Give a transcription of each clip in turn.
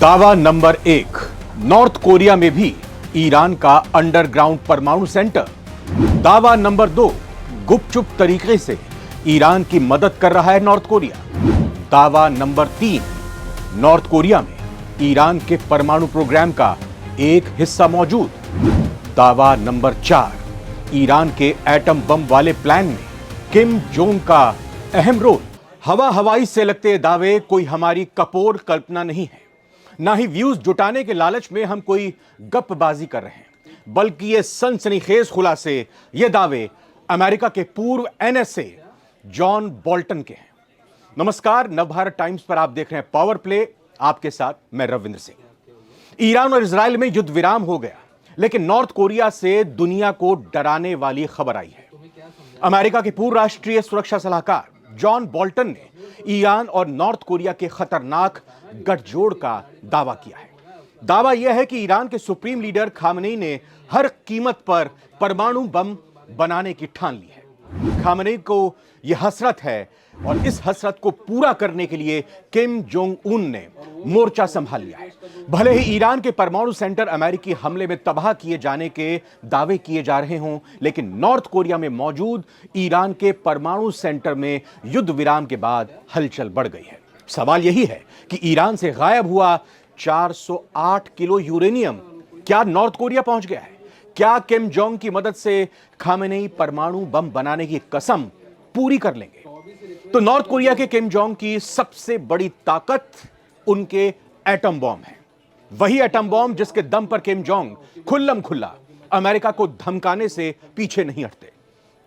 दावा number 1, north Korea में भी ईरान का अंडरग्राउंड परमाणु सेंटर। दावा नंबर 2, गुपचुप तरीके से ईरान की मदद कर रहा है नॉर्थ कोरिया। दावा नंबर 3, नॉर्थ कोरिया में ईरान के परमाणु प्रोग्राम का एक हिस्सा मौजूद। दावा नंबर 4, ईरान के एटम बम वाले प्लान में किम जोंग का अहम रोल। हवाई से लगते दावे कोई हमारी कपोर कल्पना नहीं है, ना ही व्यूज जुटाने के लालच में हम कोई गपबाजी कर रहे हैं, बल्कि ये सनसनीखेज खुलासे ये दावे अमेरिका के पूर्व एनएसए जॉन बोल्टन के हैं। नमस्कार, नवभारत टाइम्स पर आप देख रहे हैं पावर प्ले। आपके साथ मैं रविंद्र सिंह। ईरान और इजराइल में युद्ध विराम हो गया, लेकिन नॉर्थ कोरिया से दुनिया को डराने वाली खबर आई है। अमेरिका के पूर्व राष्ट्रीय सुरक्षा सलाहकार जॉन बोल्टन ने ईरान और नॉर्थ कोरिया के खतरनाक गठजोड़ का दावा किया है। दावा यह है कि ईरान के सुप्रीम लीडर खामनेई ने हर कीमत पर परमाणु बम बनाने की ठान ली है। खामनेई को यह हसरत है और इस हसरत को पूरा करने के लिए किम जोंग उन ने मोर्चा संभाल लिया है। भले ही ईरान के परमाणु सेंटर अमेरिकी हमले में तबाह किए जाने के दावे किए जा रहे हों, लेकिन नॉर्थ कोरिया में मौजूद ईरान के परमाणु सेंटर में युद्ध विराम के बाद हलचल बढ़ गई है। सवाल यही है कि ईरान से गायब हुआ 408 किलो यूरेनियम क्या नॉर्थ कोरिया पहुंच गया है? क्या किम जोंग की मदद से खामेनेई परमाणु बम बनाने की कसम पूरी कर लेंगे? तो नॉर्थ कोरिया के किम जोंग की सबसे बड़ी ताकत उनके एटम बॉम्ब है। वही एटम बॉम्ब जिसके दम पर किम जोंग खुल्लम खुल्ला अमेरिका को धमकाने से पीछे नहीं हटते।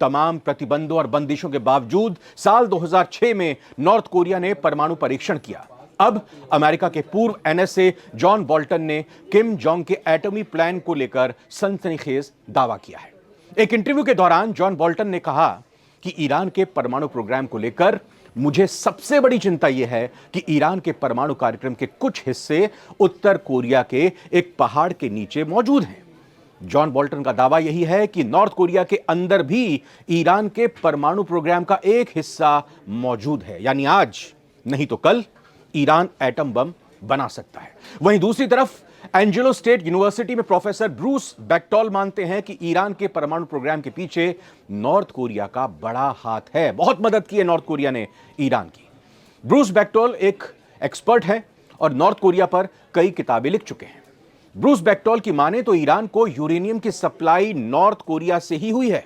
तमाम प्रतिबंधों और बंदिशों के बावजूद साल 2006 में नॉर्थ कोरिया ने परमाणु परीक्षण किया। अब अमेरिका के पूर्व एनएसए जॉन बोल्टन ने किम जोंग के एटमी प्लान को लेकर सनसनीखेज दावा किया है। एक इंटरव्यू के दौरान जॉन बोल्टन ने कहा कि ईरान के परमाणु प्रोग्राम को लेकर मुझे सबसे बड़ी चिंता यह है कि ईरान के परमाणु कार्यक्रम के कुछ हिस्से उत्तर कोरिया के एक पहाड़ के नीचे मौजूद हैं। जॉन बोल्टन का दावा यही है कि नॉर्थ कोरिया के अंदर भी ईरान के परमाणु प्रोग्राम का एक हिस्सा मौजूद है, यानी आज नहीं तो कल ईरान एटम बम बना सकता है। वहीं दूसरी तरफ एंजेलो स्टेट यूनिवर्सिटी में प्रोफेसर ब्रूस बेक्टॉल मानते हैं कि ईरान के परमाणु प्रोग्राम के पीछे नॉर्थ कोरिया का बड़ा हाथ है। बहुत मदद की है नॉर्थ कोरिया ने ईरान की। ब्रूस बेक्टॉल एक एक्सपर्ट है और नॉर्थ कोरिया पर कई किताबें लिख चुके हैं। ब्रूस बेक्टॉल की माने तो ईरान को यूरेनियम की सप्लाई नॉर्थ कोरिया से ही हुई है।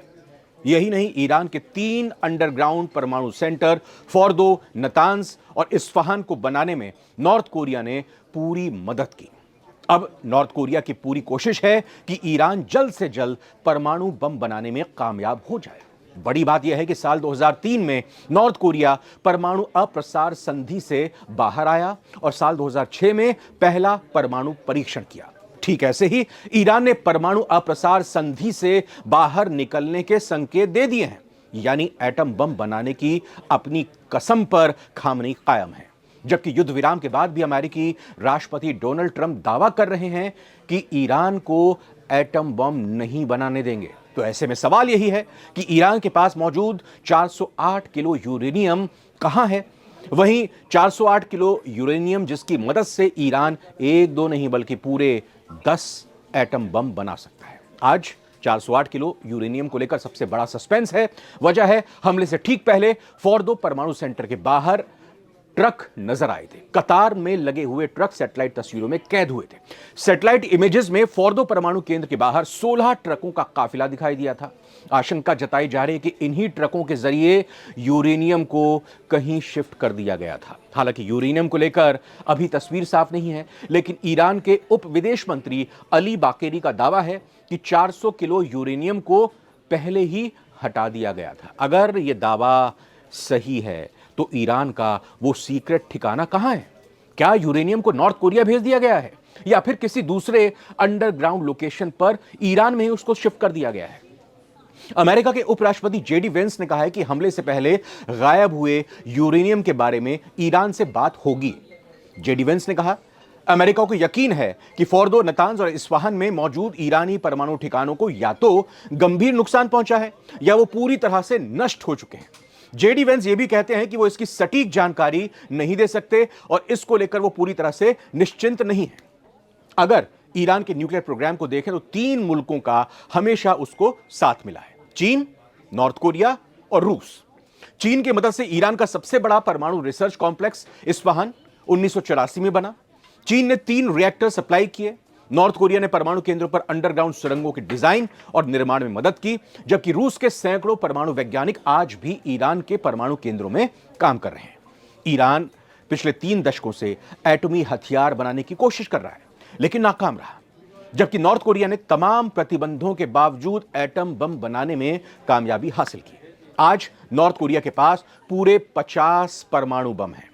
यही नहीं, ईरान के 3 अंडरग्राउंड परमाणु सेंटर फोर्दो, नतांज और इस्फहान को बनाने में नॉर्थ कोरिया ने पूरी मदद की। अब नॉर्थ कोरिया की पूरी कोशिश है कि ईरान जल्द से जल्द परमाणु बम बनाने में कामयाब हो जाए। बड़ी बात यह है कि साल 2003 में नॉर्थ कोरिया परमाणु अप्रसार संधि से बाहर आया और साल 2006 में पहला परमाणु परीक्षण किया। ठीक ऐसे ही ईरान ने परमाणु अप्रसार संधि से बाहर निकलने के संकेत दे दिए हैं, यानी एटम बम बनाने की अपनी कसम पर खामनेई कायम है। जबकि युद्ध विराम के बाद भी अमेरिकी राष्ट्रपति डोनाल्ड ट्रंप दावा कर रहे हैं कि ईरान को एटम बम नहीं बनाने देंगे। तो ऐसे में सवाल यही है कि ईरान के पास मौजूद 408 किलो यूरेनियम कहां है? वहीं 408 किलो यूरेनियम जिसकी मदद से ईरान एक दो नहीं बल्कि पूरे 10 एटम बम बना सकता है। आज 408 किलो यूरेनियम को लेकर सबसे बड़ा सस्पेंस है। वजह है हमले से ठीक पहले फोर्दो परमाणु सेंटर के बाहर ट्रक नजर आए थे। कतार में लगे हुए ट्रक सैटेलाइट तस्वीरों में कैद हुए थे। सैटेलाइट इमेजेस में फोर्दो परमाणु केंद्र के बाहर 16 ट्रकों का काफिला दिखाई दिया था। आशंका जताई जा रही है कि इन्हीं ट्रकों के जरिए यूरेनियम को कहीं शिफ्ट कर दिया गया था। हालांकि यूरेनियम को लेकर अभी तस्वीर साफ नहीं है, लेकिन ईरान के उप विदेश मंत्री अली बाकेरी का दावा है कि 400 किलो यूरेनियम को पहले ही हटा दिया गया था। अगर यह दावा सही है तो ईरान का वो सीक्रेट ठिकाना कहां है? क्या यूरेनियम को नॉर्थ कोरिया भेज दिया गया है या फिर किसी दूसरे अंडरग्राउंड लोकेशन पर ईरान में ही उसको शिफ्ट कर दिया गया है? अमेरिका के उपराष्ट्रपति जेडी वेंस ने कहा है कि हमले से पहले गायब हुए यूरेनियम के बारे में ईरान से बात होगी। जेडी वेंस ने कहा, अमेरिका को यकीन है कि फोर्दो, नतांज और इस्फहान में मौजूद ईरानी परमाणु ठिकानों को या तो गंभीर नुकसान पहुंचा है या वो पूरी तरह से नष्ट हो चुके हैं। जेडी वेंस ये भी कहते हैं कि वो इसकी सटीक जानकारी नहीं दे सकते और इसको लेकर वो पूरी तरह से निश्चिंत नहीं है। अगर ईरान के न्यूक्लियर प्रोग्राम को देखें तो 3 मुल्कों का हमेशा उसको साथ मिला है, चीन, नॉर्थ कोरिया और रूस। चीन की मदद से ईरान का सबसे बड़ा परमाणु रिसर्च कॉम्प्लेक्स इस्फहान 1984 में बना। चीन ने 3 रिएक्टर सप्लाई किए। नॉर्थ कोरिया ने परमाणु केंद्रों पर अंडरग्राउंड सुरंगों के डिजाइन और निर्माण में मदद की, जबकि रूस के सैकड़ों परमाणु वैज्ञानिक आज भी ईरान के परमाणु केंद्रों में काम कर रहे हैं। ईरान पिछले 3 दशकों से एटॉमी हथियार बनाने की कोशिश कर रहा है, लेकिन नाकाम रहा, जबकि नॉर्थ कोरिया ने तमाम प्रतिबंधों के बावजूद एटम बम बनाने में कामयाबी हासिल की। आज नॉर्थ कोरिया के पास पूरे 50 परमाणु बम हैं।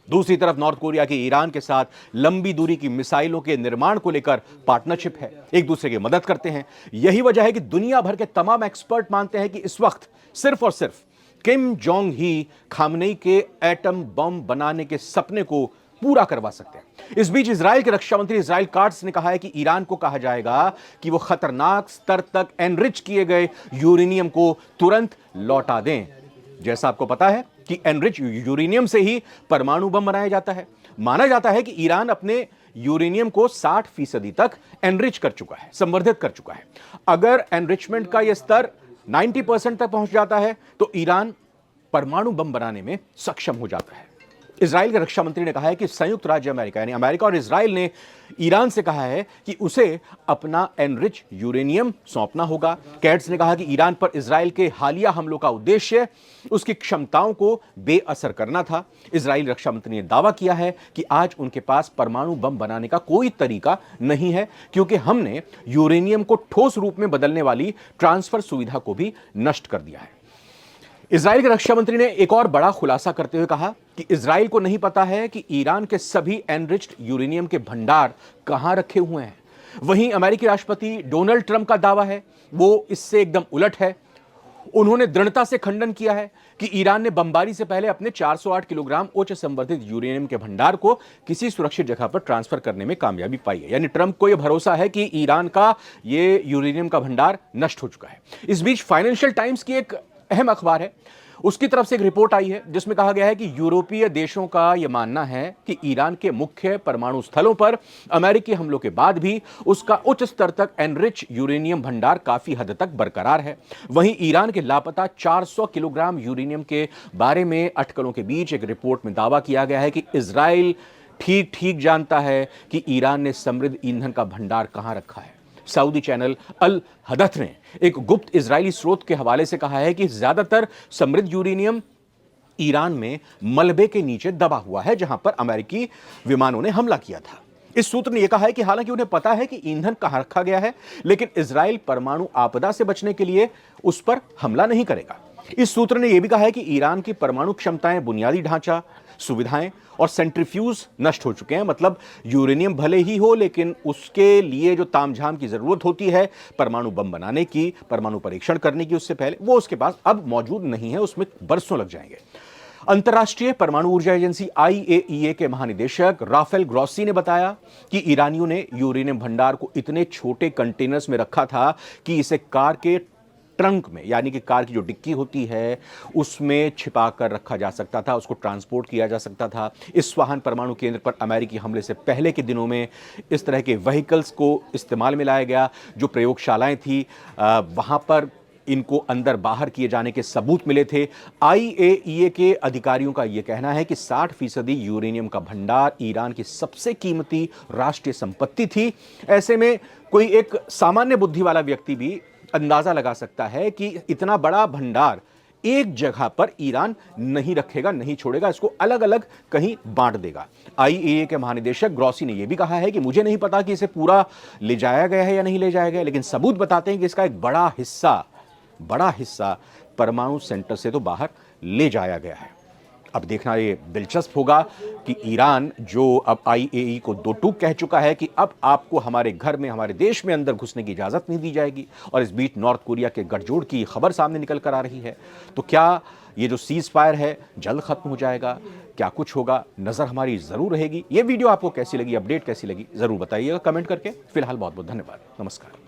दूसरी तरफ नॉर्थ कोरिया की ईरान के साथ लंबी दूरी की मिसाइलों के निर्माण को लेकर पार्टनरशिप है, एक दूसरे की मदद करते हैं। यही वजह है कि दुनिया भर के तमाम एक्सपर्ट मानते हैं कि इस वक्त सिर्फ और सिर्फ किम जोंग ही खामनेई के एटम बम बनाने के सपने को पूरा करवा सकते हैं। इस बीच इजराइल के रक्षा मंत्री इजराइल काट्स ने कहा है कि ईरान को कहा जाएगा कि वो खतरनाक स्तर तक एनरिच किए गए यूरेनियम को तुरंत लौटा दें। जैसा आपको पता है कि एनरिच यूरेनियम से ही परमाणु बम बनाया जाता है। माना जाता है कि ईरान अपने यूरेनियम को 60% तक एनरिच कर चुका है, संवर्धित कर चुका है। अगर एनरिचमेंट का यह स्तर 90% तक पहुंच जाता है तो ईरान परमाणु बम बनाने में सक्षम हो जाता है। इजराइल के रक्षा मंत्री ने कहा है कि संयुक्त राज्य अमेरिका यानी अमेरिका और इजराइल ने ईरान से कहा है कि उसे अपना एनरिच यूरेनियम सौंपना होगा। कैट्स ने कहा कि ईरान पर इजराइल के हालिया हमलों का उद्देश्य उसकी क्षमताओं को बेअसर करना था। इजराइल रक्षा मंत्री ने दावा किया है कि आज उनके पास परमाणु बम बनाने का कोई तरीका नहीं है, क्योंकि हमने यूरेनियम को ठोस रूप में बदलने वाली ट्रांसफर सुविधा को भी नष्ट कर दिया है। इजराइल के रक्षा मंत्री ने एक और बड़ा खुलासा करते हुए कहा कि इजराइल को नहीं पता है कि ईरान के सभी एनरिच्ड यूरेनियम के भंडार कहां रखे हुए हैं। वहीं अमेरिकी राष्ट्रपति डोनाल्ड ट्रंप का दावा है वो इससे एकदम उलट है। उन्होंने दृढ़ता से खंडन किया है कि ईरान ने बमबारी से पहले अपने 408 किलोग्राम उच्च संवर्धित यूरेनियम के भंडार को किसी सुरक्षित जगह पर ट्रांसफर करने में कामयाबी पाई है। यानी ट्रंप को यह भरोसा है कि ईरान का यह यूरेनियम का भंडार नष्ट हो चुका है। इस बीच फाइनेंशियल टाइम्स की एक अहम अखबार है, उसकी तरफ से एक रिपोर्ट आई है जिसमें कहा गया है कि यूरोपीय देशों का यह मानना है कि ईरान के मुख्य परमाणु स्थलों पर अमेरिकी हमलों के बाद भी उसका उच्च स्तर तक एनरिच यूरेनियम भंडार काफी हद तक बरकरार है। वहीं ईरान के लापता 400 किलोग्राम यूरेनियम के बारे में अटकलों के बीच एक रिपोर्ट में दावा किया गया है कि इजराइल ठीक ठीक जानता है कि ईरान ने समृद्ध ईंधन का भंडार कहां रखा है। सऊदी चैनल अल हदथ ने एक गुप्त इजरायली स्रोत के हवाले से कहा है कि ज्यादातर समृद्ध यूरेनियम ईरान में मलबे के नीचे दबा हुआ है, जहां पर अमेरिकी विमानों ने हमला किया था। इस सूत्र ने यह कहा है कि हालांकि उन्हें पता है कि ईंधन कहां रखा गया है, लेकिन इजराइल परमाणु आपदा से बचने के लिए उस पर हमला नहीं करेगा। इस सूत्र ने यह भी कहा है कि ईरान की परमाणु क्षमताएं, बुनियादी ढांचा, सुविधाएं और सेंट्रीफ्यूज नष्ट हो चुके हैं। मतलब यूरेनियम भले ही हो, लेकिन उसके लिए जो तामझाम की जरूरत होती है परमाणु बम बनाने की, परमाणु परीक्षण करने की, उससे पहले वो उसके पास अब मौजूद नहीं है, उसमें बरसों लग जाएंगे। अंतर्राष्ट्रीय परमाणु ऊर्जा एजेंसी IAEA के महानिदेशक राफेल ग्रॉसी ने बताया कि ईरानियों ने यूरेनियम भंडार को इतने छोटे कंटेनर्स में रखा था कि इसे कार के ट्रंक में, यानी कि कार की जो डिक्की होती है उसमें छिपा कर रखा जा सकता था, उसको ट्रांसपोर्ट किया जा सकता था। इस्फहान परमाणु केंद्र पर अमेरिकी हमले से पहले के दिनों में इस तरह के व्हीकल्स को इस्तेमाल में लाया गया। जो प्रयोगशालाएं थी वहां पर इनको अंदर बाहर किए जाने के सबूत मिले थे। IAEA के अधिकारियों का यह कहना है कि 60% यूरेनियम का भंडार ईरान की सबसे कीमती राष्ट्रीय संपत्ति थी। ऐसे में कोई एक सामान्य बुद्धि वाला व्यक्ति भी अंदाजा लगा सकता है कि इतना बड़ा भंडार एक जगह पर ईरान नहीं रखेगा, नहीं छोड़ेगा, इसको अलग अलग कहीं बांट देगा। IAEA के महानिदेशक ग्रॉसी ने यह भी कहा है कि मुझे नहीं पता कि इसे पूरा ले जाया गया है या नहीं ले जाया गया, लेकिन सबूत बताते हैं कि इसका एक बड़ा हिस्सा परमाणु सेंटर से तो बाहर ले जाया गया है। अब देखना ये दिलचस्प होगा कि ईरान जो अब IAEA को दो टूक कह चुका है कि अब आपको हमारे घर में, हमारे देश में अंदर घुसने की इजाजत नहीं दी जाएगी, और इस बीच नॉर्थ कोरिया के गठजोड़ की खबर सामने निकल कर आ रही है। तो क्या ये जो सीज फायर है जल्द खत्म हो जाएगा? क्या कुछ होगा? नजर हमारी जरूर रहेगी। ये वीडियो आपको कैसी लगी, अपडेट कैसी लगी, जरूर बताइएगा कमेंट करके। फिलहाल बहुत बहुत धन्यवाद, नमस्कार।